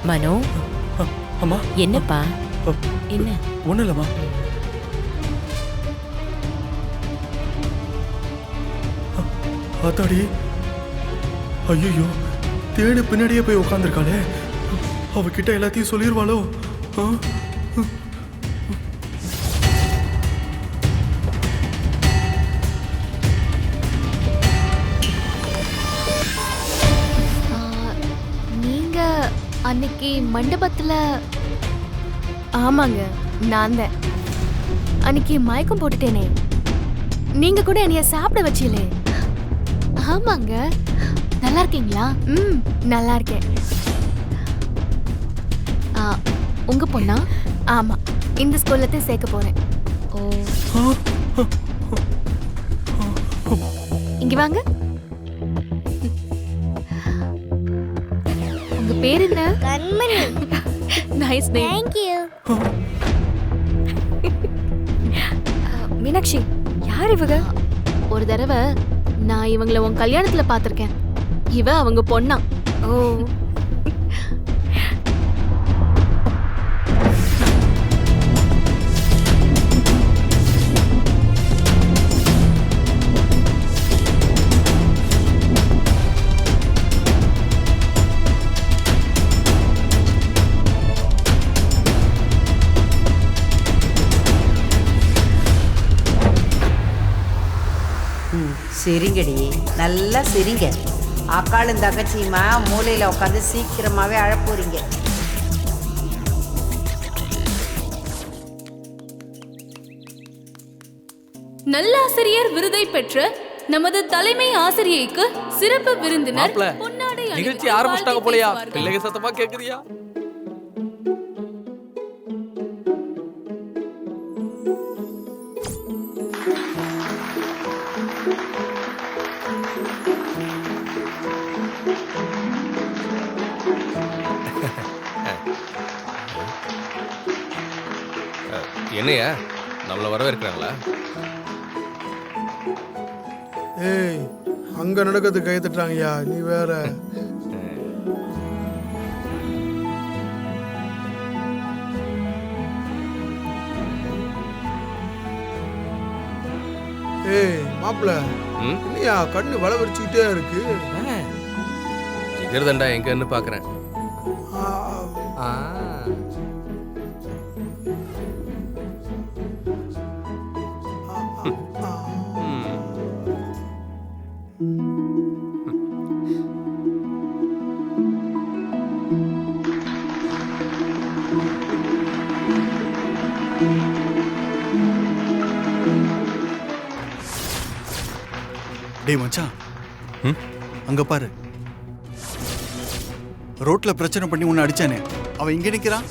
மனோ, அம்மா என்னப்பா? என்ன? ஒன்றும் இல்லைம்மா. அத்தாடி, ஐயோ, தேடு பின்னாடியே போய் உட்காந்துருக்காளே, அவகிட்ட எல்லாத்தையும் சொல்லிடுவாளோ? நீங்க அன்னைக்கு மண்டபத்துல? ஆமாங்க, நான் தான். அன்னைக்கு மயக்கம் போட்டுட்டேனே, நீங்க கூட என்னைய சாப்பிட வச்சீங்களே. ஆமாங்க. நல்லா இருக்கீங்களா? நல்லா இருக்கேன். உங்க பொண்ணா? ஆமா, இந்த ஸ்கூல்ல தான் சேர்க்க போறேன். ஓ, இங்க வாங்க. உங்க பேர் என்ன? கண்மணி. Nice name. Thank you. Meenakshi, யார் இவங்க? ஒரு தடவை நான் இவங்கள உன் கல்யாணத்துல பாத்திருக்கேன். இவ அவங்க பொண்ணா. ஓ, சரிங்கடி, நல்லா சரிங்க. அக்காளும் தங்கச்சியுமா மூலையில் உட்காந்து சீக்கிரமாகவே அழப்போறீங்க. நல்லாசிரியர் விருதை பெற்ற நமது தலைமை ஆசிரியைக்கு சிறப்பு விருந்தினர் நிகழ்ச்சி ஆரம்பிச்சிட்டாங்க போலயா? பிள்ளைங்க சத்தமா கேக்குறியா? என்னையா நம்மள வரவேற்கிறாங்களா? ஏய், அங்க நடக்கிறது கை தட்டுறாங்கய்யா, நீ வேற. ஏய் மாப்பிள்ள, என்னையா கண்ணு வள வரிச்சுக்கிட்டே இருக்கு? ஜிகர்தண்டா எங்கன்னு பாக்குறேன். டேய் மச்சான், அங்க பாரு, ரோட்ல பிரச்சனை பண்ணி உன்னை அடிச்சானே அவன் இங்க நிக்கிறான்.